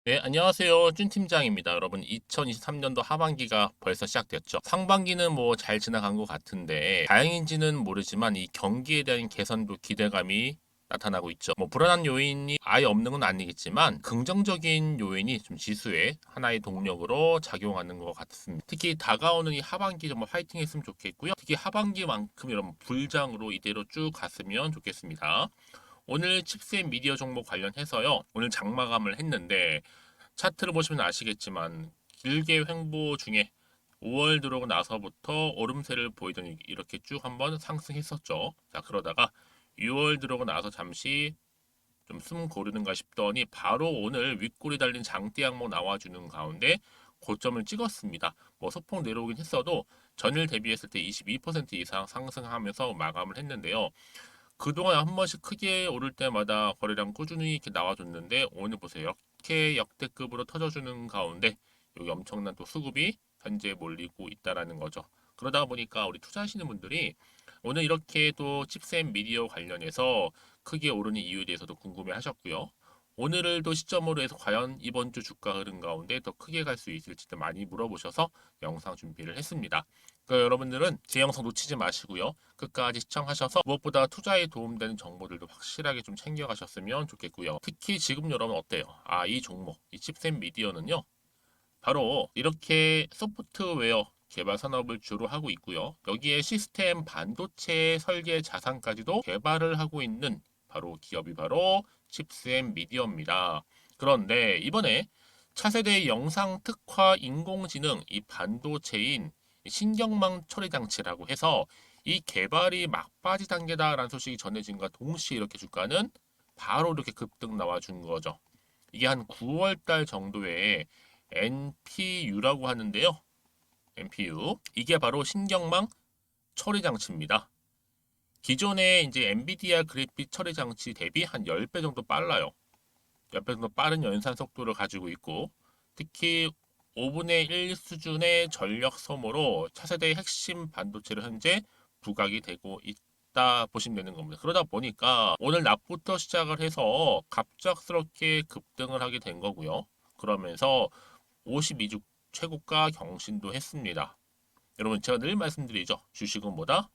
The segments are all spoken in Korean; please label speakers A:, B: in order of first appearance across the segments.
A: 네, 안녕하세요. 준 팀장입니다. 여러분, 2023년도 하반기가 벌써 시작됐죠. 상반기는 뭐 잘 지나간 것 같은데, 다행인지는 모르지만 이 경기에 대한 개선도 기대감이 나타나고 있죠. 뭐 불안한 요인이 아예 없는 건 아니겠지만, 긍정적인 요인이 좀 지수에 하나의 동력으로 작용하는 것 같습니다. 특히 다가오는 이 하반기 정말 화이팅 했으면 좋겠고요. 특히 하반기만큼 여러분 불장으로 이대로 쭉 갔으면 좋겠습니다. 오늘 칩셋 미디어 종목 관련해서요. 오늘 장마감을 했는데 차트를 보시면 아시겠지만 길게 횡보 중에 5월 들어오고 나서부터 오름세를 보이더니 이렇게 쭉 한번 상승했었죠. 자, 그러다가 6월 들어오고 나서 잠시 좀 숨 고르는가 싶더니 바로 오늘 윗골이 달린 장대 항목 나와주는 가운데 고점을 찍었습니다. 뭐 소폭 내려오긴 했어도 전일 대비했을 때 22% 이상 상승하면서 마감을 했는데요. 그동안 한 번씩 크게 오를 때마다 거래량 꾸준히 이렇게 나와줬는데 오늘 보세요. 이렇게 역대급으로 터져주는 가운데 여기 엄청난 또 수급이 현재 몰리고 있다라는 거죠. 그러다 보니까 우리 투자하시는 분들이 오늘 이렇게 또 칩셋 미디어 관련해서 크게 오르는 이유에 대해서도 궁금해 하셨고요. 오늘을 또 시점으로 해서 과연 이번 주 주가 흐름 가운데 더 크게 갈 수 있을지도 많이 물어보셔서 영상 준비를 했습니다. 그러니까 여러분들은 제 영상 놓치지 마시고요. 끝까지 시청하셔서 무엇보다 투자에 도움되는 정보들도 확실하게 좀 챙겨가셨으면 좋겠고요. 특히 지금 여러분 어때요? 이 종목, 이 칩셋 미디어는요. 바로 이렇게 소프트웨어 개발 산업을 주로 하고 있고요. 여기에 시스템 반도체 설계 자산까지도 개발을 하고 있는 바로 기업이 바로 칩셋 미디어입니다. 그런데 이번에 차세대 영상 특화 인공지능 이 반도체인 신경망 처리 장치라고 해서 이 개발이 막바지 단계다라는 소식이 전해진과 동시에 이렇게 주가는 바로 이렇게 급등 나와준 거죠. 이게 한 9월 달 정도에 NPU라고 하는데요. NPU. 이게 바로 신경망 처리 장치입니다. 기존의 이제 엔비디아 그래픽 처리 장치 대비 한 10배 정도 빨라요. 10배 정도 빠른 연산 속도를 가지고 있고 특히 5분의 1 수준의 전력 소모로 차세대의 핵심 반도체를 현재 부각이 되고 있다 보시면 되는 겁니다. 그러다 보니까 오늘 낮부터 시작을 해서 갑작스럽게 급등을 하게 된 거고요. 그러면서 52주 최고가 경신도 했습니다. 여러분 제가 늘 말씀드리죠. 주식은 뭐다?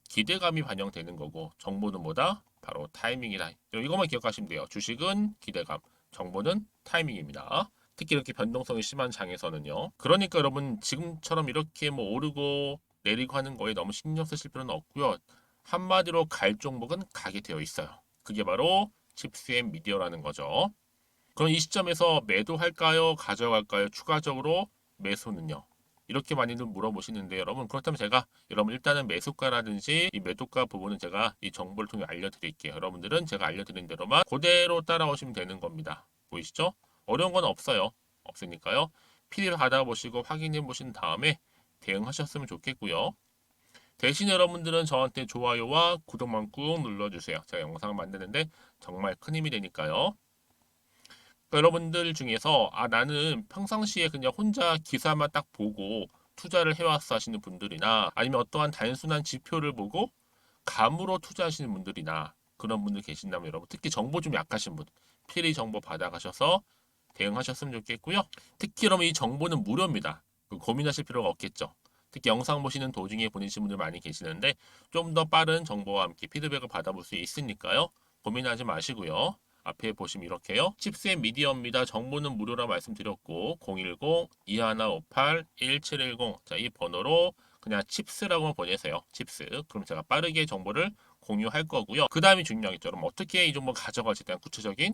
A: 기대감이 반영되는 거고 정보는 뭐다? 바로 타이밍이다. 이것만 기억하시면 돼요. 주식은 기대감, 정보는 타이밍입니다. 특히 이렇게 변동성이 심한 장에서는요. 그러니까 여러분 지금처럼 이렇게 뭐 오르고 내리고 하는 거에 너무 신경 쓰실 필요는 없고요. 한마디로 갈 종목은 가게 되어 있어요. 그게 바로 칩스앤 미디어라는 거죠. 그럼 이 시점에서 매도할까요? 가져갈까요? 추가적으로 매수는요? 이렇게 많이들 물어보시는데 여러분 그렇다면 제가 여러분 일단은 매수가라든지 이 매도가 부분은 제가 이 정보를 통해 알려드릴게요. 여러분들은 제가 알려드린 대로만 그대로 따라오시면 되는 겁니다. 보이시죠? 어려운 건 없어요. 없으니까요. PDF 받아보시고 확인해 보신 다음에 대응하셨으면 좋겠고요. 대신 여러분들은 저한테 좋아요와 구독만 꾹 눌러주세요. 제가 영상을 만드는데 정말 큰 힘이 되니까요. 그러니까 여러분들 중에서 나는 평상시에 그냥 혼자 기사만 딱 보고 투자를 해왔어 하시는 분들이나 아니면 어떠한 단순한 지표를 보고 감으로 투자하시는 분들이나 그런 분들 계신다면 여러분 특히 정보 좀 약하신 분 필히 정보 받아가셔서 대응하셨으면 좋겠고요. 특히 여러분 이 정보는 무료입니다. 고민하실 필요가 없겠죠. 특히 영상 보시는 도중에 보내신 분들 많이 계시는데 좀 더 빠른 정보와 함께 피드백을 받아볼 수 있으니까요. 고민하지 마시고요. 앞에 보시면 이렇게요. 칩셋 미디어입니다. 정보는 무료라 말씀드렸고 010-2158-1710 자, 이 번호로 그냥 칩스라고 보내세요. 칩스. 그럼 제가 빠르게 정보를 공유할 거고요. 그 다음이 중요하겠죠. 그럼 어떻게 이 정보 가져갈지에 대한 구체적인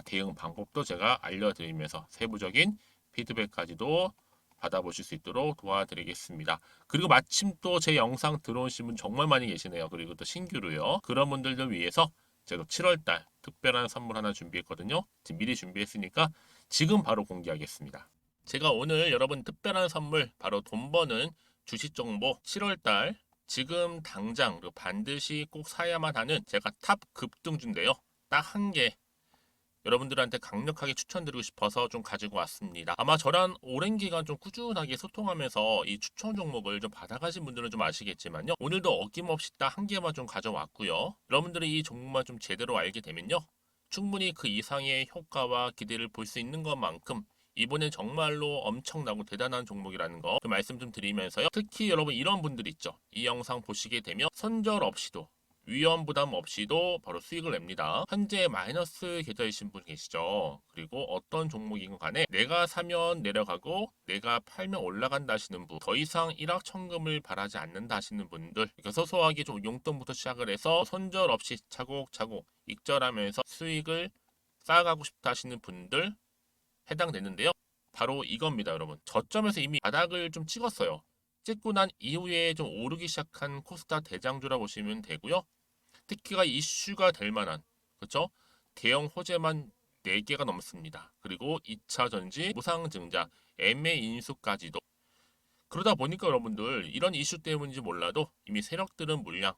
A: 대응 방법도 제가 알려드리면서 세부적인 피드백까지도 받아보실 수 있도록 도와드리겠습니다. 그리고 마침 또 제 영상 들어오신 분 정말 많이 계시네요. 그리고 또 신규로요. 그런 분들을 위해서 제가 7월달 특별한 선물 하나 준비했거든요. 지금 미리 준비했으니까 지금 바로 공개하겠습니다. 제가 오늘 여러분 특별한 선물 바로 돈 버는 주식 정보 7월달 지금 당장 그리고 반드시 꼭 사야만 하는 제가 탑 급등주인데요. 딱 한 개 여러분들한테 강력하게 추천드리고 싶어서 좀 가지고 왔습니다. 아마 저랑 오랜 기간 좀 꾸준하게 소통하면서 이 추천 종목을 좀 받아가신 분들은 좀 아시겠지만요. 오늘도 어김없이 딱 한 개만 좀 가져왔고요. 여러분들이 이 종목만 좀 제대로 알게 되면요. 충분히 그 이상의 효과와 기대를 볼 수 있는 것만큼 이번엔 정말로 엄청나고 대단한 종목이라는 거 말씀 좀 드리면서요. 특히 여러분 이런 분들 있죠. 이 영상 보시게 되면 손절 없이도 위험 부담 없이도 바로 수익을 냅니다. 현재 마이너스 계좌이신 분 계시죠. 그리고 어떤 종목이건 간에 내가 사면 내려가고 내가 팔면 올라간다 하시는 분, 더 이상 일확천금을 바라지 않는다 하시는 분들, 그러니까 소소하게 좀 용돈부터 시작을 해서 손절 없이 차곡차곡 익절하면서 수익을 쌓아가고 싶다 하시는 분들 해당되는데요. 바로 이겁니다, 여러분. 저점에서 이미 바닥을 좀 찍었어요. 찍고 난 이후에 좀 오르기 시작한 코스닥 대장주라 보시면 되고요. 특히가 이슈가 될 만한, 그렇죠? 대형 호재만 4개가 넘습니다. 그리고 2차 전지, 무상증자, MA 인수까지도. 그러다 보니까 여러분들 이런 이슈 때문인지 몰라도 이미 세력들은 물량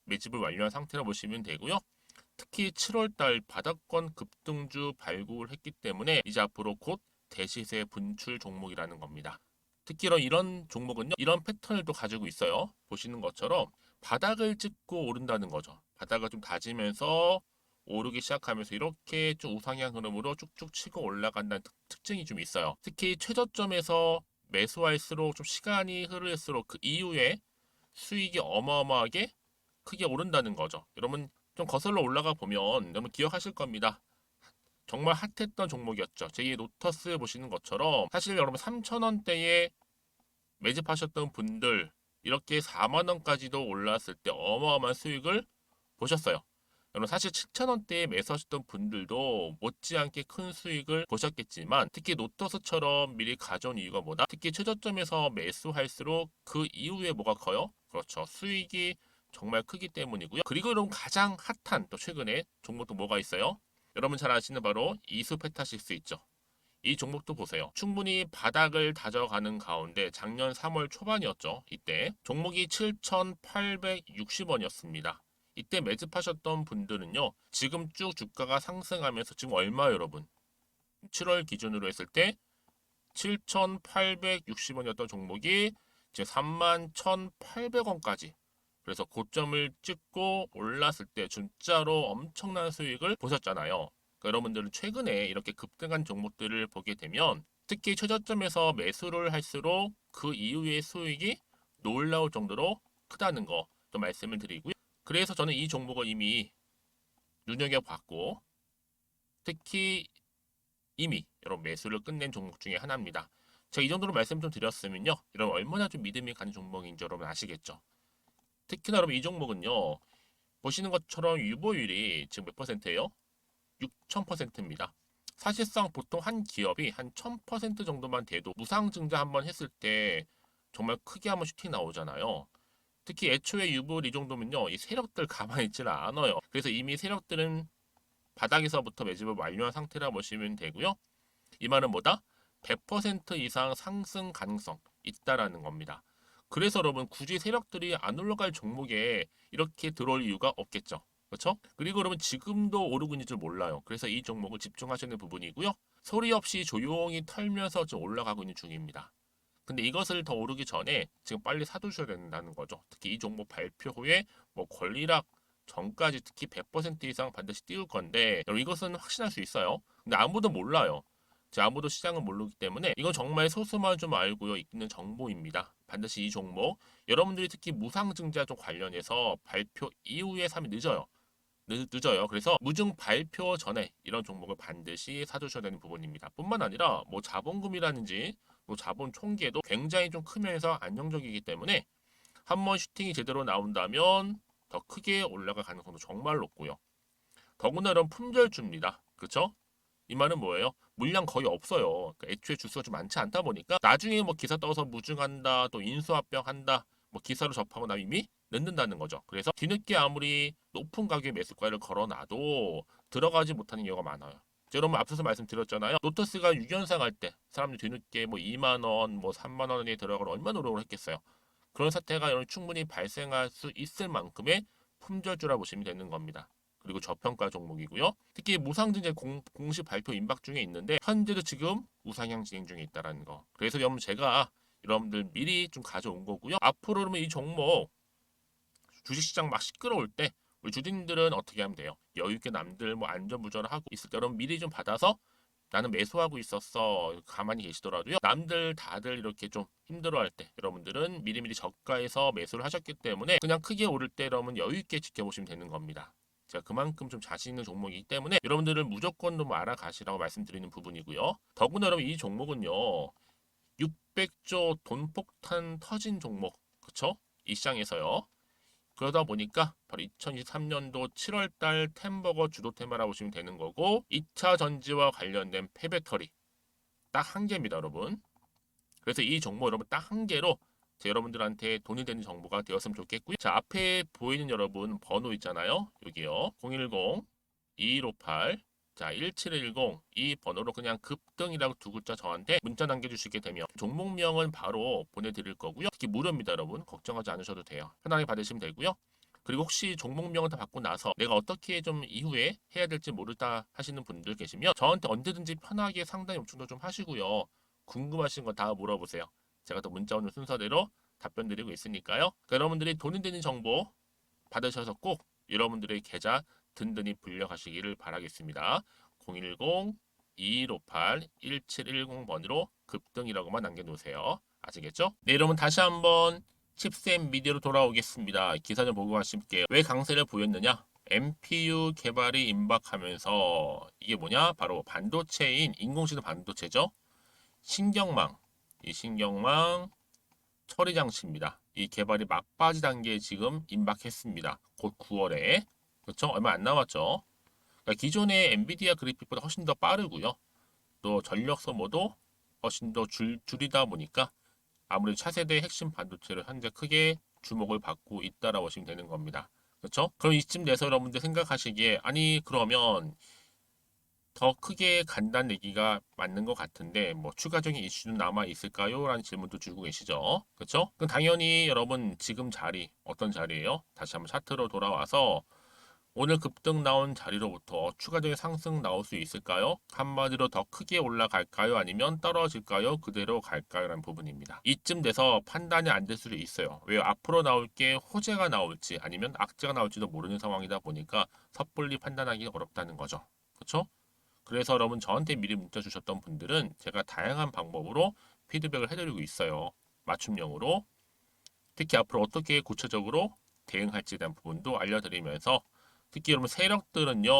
A: 매집을 완료한 상태라 보시면 되고요. 특히 7월달 바닥권 급등주 발굴을 했기 때문에 이제 앞으로 곧 대시세 분출 종목이라는 겁니다. 특히 이런 종목은요, 이런 패턴을 또 가지고 있어요. 보시는 것처럼 바닥을 찍고 오른다는 거죠. 바닥을 좀 다지면서 오르기 시작하면서 이렇게 좀 우상향 흐름으로 쭉쭉 치고 올라간다는 특징이 좀 있어요. 특히 최저점에서 매수할수록 좀 시간이 흐를수록 그 이후에 수익이 어마어마하게 크게 오른다는 거죠. 여러분 좀 거슬러 올라가 보면 여러분 기억하실 겁니다. 정말 핫했던 종목이었죠. 제2의 로터스 보시는 것처럼 사실 여러분 3,000원대에 매집하셨던 분들 이렇게 4만 원까지도 올랐을 때 어마어마한 수익을 보셨어요. 여러분 사실 7,000원대에 매수하셨던 분들도 못지않게 큰 수익을 보셨겠지만 특히 노터스처럼 미리 가져온 이유가 뭐다? 특히 최저점에서 매수할수록 그 이후에 뭐가 커요? 그렇죠. 수익이 정말 크기 때문이고요. 그리고 여러분 가장 핫한 또 최근에 종목도 뭐가 있어요? 여러분 잘 아시는 바로 이수페타시스 있죠. 이 종목도 보세요. 충분히 바닥을 다져가는 가운데 작년 3월 초반이었죠. 이때 종목이 7,860원이었습니다. 이때 매집하셨던 분들은요. 지금 쭉 주가가 상승하면서 지금 얼마예요, 여러분? 7월 기준으로 했을 때 7,860원이었던 종목이 이제 31,800원까지 그래서 고점을 찍고 올랐을 때 진짜로 엄청난 수익을 보셨잖아요. 그러니까 여러분들은 최근에 이렇게 급등한 종목들을 보게 되면 특히 최저점에서 매수를 할수록 그 이후의 수익이 놀라울 정도로 크다는 거 또 말씀을 드리고요. 그래서 저는 이 종목을 이미 눈여겨봤고 특히 이미 여러분 매수를 끝낸 종목 중에 하나입니다. 제가 이 정도로 말씀 좀 드렸으면요. 이런 얼마나 좀 믿음이 가는 종목인지 여러분 아시겠죠? 특히나 여러분 이 종목은요. 보시는 것처럼 유보율이 지금 몇 퍼센트예요? 6,000%입니다. 사실상 보통 한 기업이 한 1,000% 정도만 돼도 무상증자 한번 했을 때 정말 크게 한번 슈팅 나오잖아요. 특히 애초에 유보율 이 정도면요. 이 세력들 가만히 있지는 않아요. 그래서 이미 세력들은 바닥에서부터 매집을 완료한 상태라 보시면 되고요. 이 말은 뭐다? 100% 이상 상승 가능성 있다라는 겁니다. 그래서 여러분 굳이 세력들이 안 올라갈 종목에 이렇게 들어올 이유가 없겠죠. 그렇죠? 그리고 여러분 지금도 오르고 있는 줄 몰라요. 그래서 이 종목을 집중하시는 부분이고요. 소리 없이 조용히 털면서 좀 올라가고 있는 중입니다. 근데 이것을 더 오르기 전에 지금 빨리 사두셔야 된다는 거죠. 특히 이 종목 발표 후에 뭐 권리락 전까지 특히 100% 이상 반드시 띄울 건데 여러분 이것은 확신할 수 있어요. 근데 아무도 몰라요. 아무도 시장을 모르기 때문에 이건 정말 소수만 좀 알고 있는 정보입니다. 반드시 이 종목 여러분들이 특히 무상증자 쪽 관련해서 발표 이후에 사면 늦어요. 늦어요. 그래서 무증 발표 전에 이런 종목을 반드시 사두셔야 되는 부분입니다. 뿐만 아니라 뭐 자본금이라든지 뭐 자본 총계도 굉장히 좀 크면서 안정적이기 때문에 한번 슈팅이 제대로 나온다면 더 크게 올라갈 가능성도 정말 높고요. 더구나 이런 품절주입니다. 그렇죠? 이 말은 뭐예요? 물량 거의 없어요. 그러니까 애초에 주수가 좀 많지 않다 보니까 나중에 뭐 기사 떠서 무증한다, 또 인수합병한다, 뭐 기사로 접하고 나면 이미 늦는다는 거죠. 그래서 뒤늦게 아무리 높은 가격의 매수가를 걸어놔도 들어가지 못하는 경우가 많아요. 여러분 앞서서 말씀드렸잖아요. 노터스가 6연상 할 때 사람들이 뒤늦게 뭐 2만 원, 뭐 3만 원에 들어가러 얼마나 노력을 했겠어요. 그런 사태가 충분히 발생할 수 있을 만큼의 품절주라 보시면 되는 겁니다. 그리고 저평가 종목이고요. 특히 무상증자 공식 발표 임박 중에 있는데 현재도 지금 우상향 진행 중에 있다는 거. 그래서 여러분 제가 여러분들 미리 좀 가져온 거고요. 앞으로 그러면 이 종목 주식시장 막 시끄러울 때 우리 주주님들은 어떻게 하면 돼요? 여유 있게 남들 뭐 안전무전하고 있을 때 여러분 미리 좀 받아서 나는 매수하고 있었어. 가만히 계시더라도요. 남들 다들 이렇게 좀 힘들어할 때 여러분들은 미리미리 저가에서 매수를 하셨기 때문에 그냥 크게 오를 때 여러분 여유 있게 지켜보시면 되는 겁니다. 제가 그만큼 좀 자신 있는 종목이기 때문에 여러분들은 무조건 좀 알아가시라고 말씀드리는 부분이고요. 더구나 여러분 이 종목은요. 600조 돈폭탄 터진 종목. 그쵸? 이 시장에서요. 그러다 보니까 바로 2023년도 7월달 템버거 주도 테마라고 보시면 되는 거고 2차 전지와 관련된 폐배터리 딱 한 개입니다, 여러분. 그래서 이 정보 여러분 딱 한 개로 제 여러분들한테 돈이 되는 정보가 되었으면 좋겠고요. 자, 앞에 보이는 여러분 번호 있잖아요. 여기요. 010 2158 자, 1710 이 번호로 그냥 급등이라고 두 글자 저한테 문자 남겨주시게 되면 종목명은 바로 보내드릴 거고요. 특히 무료입니다, 여러분. 걱정하지 않으셔도 돼요. 편하게 받으시면 되고요. 그리고 혹시 종목명을 다 받고 나서 내가 어떻게 좀 이후에 해야 될지 모르다 하시는 분들 계시면 저한테 언제든지 편하게 상담 요청도 좀 하시고요. 궁금하신 거 다 물어보세요. 제가 또 문자 오는 순서대로 답변 드리고 있으니까요. 그러니까 여러분들이 돈이 되는 정보 받으셔서 꼭 여러분들의 계좌 든든히 불려가시기를 바라겠습니다. 010-2158-1710번으로 급등이라고만 남겨놓으세요. 아시겠죠? 네, 여러분 다시 한번 칩셋 미디어로 돌아오겠습니다. 기사 좀 보고 가실게요. 왜 강세를 보였느냐? MPU 개발이 임박하면서 이게 뭐냐? 바로 반도체인 인공지능 반도체죠. 신경망, 이 신경망 처리 장치입니다. 이 개발이 막바지 단계에 지금 임박했습니다. 곧 9월에. 그렇죠? 얼마 안 남았죠. 그러니까 기존의 엔비디아 그래픽보다 훨씬 더 빠르고요. 또 전력 소모도 훨씬 더 줄이다 보니까 아무래도 차세대 핵심 반도체를 현재 크게 주목을 받고 있다라고 보시면 되는 겁니다. 그렇죠? 그럼 이쯤 돼서 여러분들 생각하시기에 아니 그러면 더 크게 간다는 얘기가 맞는 것 같은데 뭐 추가적인 이슈는 남아 있을까요? 라는 질문도 주고 계시죠. 그렇죠? 그럼 당연히 여러분 지금 자리 어떤 자리예요? 다시 한번 차트로 돌아와서 오늘 급등 나온 자리로부터 추가적인 상승 나올 수 있을까요? 한마디로 더 크게 올라갈까요? 아니면 떨어질까요? 그대로 갈까요? 라는 부분입니다. 이쯤 돼서 판단이 안 될 수도 있어요. 왜 앞으로 나올 게 호재가 나올지 아니면 악재가 나올지도 모르는 상황이다 보니까 섣불리 판단하기 어렵다는 거죠. 그렇죠? 그래서 여러분 저한테 미리 문자 주셨던 분들은 제가 다양한 방법으로 피드백을 해드리고 있어요. 맞춤형으로. 특히 앞으로 어떻게 구체적으로 대응할지에 대한 부분도 알려드리면서 특히 여러분 세력들은요.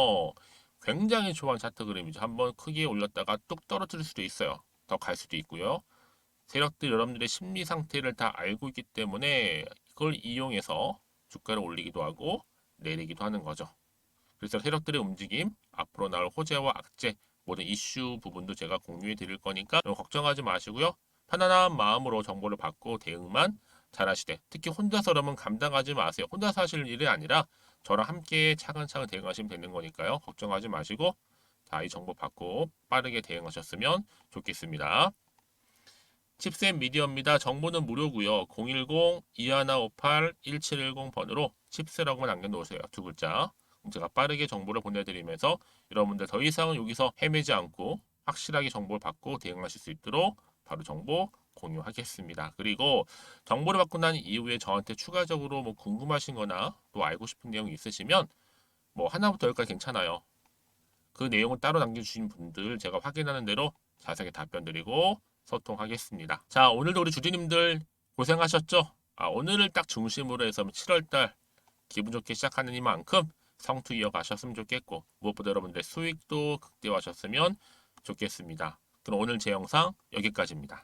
A: 굉장히 좋아하는 차트 그림이죠. 한번 크게 올렸다가 뚝 떨어질 수도 있어요. 더 갈 수도 있고요. 세력들 여러분들의 심리 상태를 다 알고 있기 때문에 그걸 이용해서 주가를 올리기도 하고 내리기도 하는 거죠. 그래서 세력들의 움직임, 앞으로 나올 호재와 악재, 모든 이슈 부분도 제가 공유해 드릴 거니까 걱정하지 마시고요. 편안한 마음으로 정보를 받고 대응만 잘하시되 특히 혼자서 여러분 감당하지 마세요. 혼자서 하실 일이 아니라 저랑 함께 차근차근 대응하시면 되는 거니까요. 걱정하지 마시고 자, 이 정보 받고 빠르게 대응하셨으면 좋겠습니다. 칩셋 미디어입니다. 정보는 무료고요. 010-2158-1710번으로 칩셋이라고만 남겨놓으세요. 두 글자. 제가 빠르게 정보를 보내드리면서 여러분들 더 이상은 여기서 헤매지 않고 확실하게 정보를 받고 대응하실 수 있도록 바로 정보 공유하겠습니다. 그리고 정보를 받고 난 이후에 저한테 추가적으로 뭐 궁금하신 거나 또 알고 싶은 내용이 있으시면 뭐 하나부터 열까지 괜찮아요. 그 내용을 따로 남겨주신 분들 제가 확인하는 대로 자세하게 답변 드리고 소통하겠습니다. 자, 오늘도 우리 주주님들 고생하셨죠? 오늘을 딱 중심으로 해서 7월달 기분 좋게 시작하는 이만큼 성투 이어가셨으면 좋겠고 무엇보다 여러분들 수익도 극대화하셨으면 좋겠습니다. 그럼 오늘 제 영상 여기까지입니다.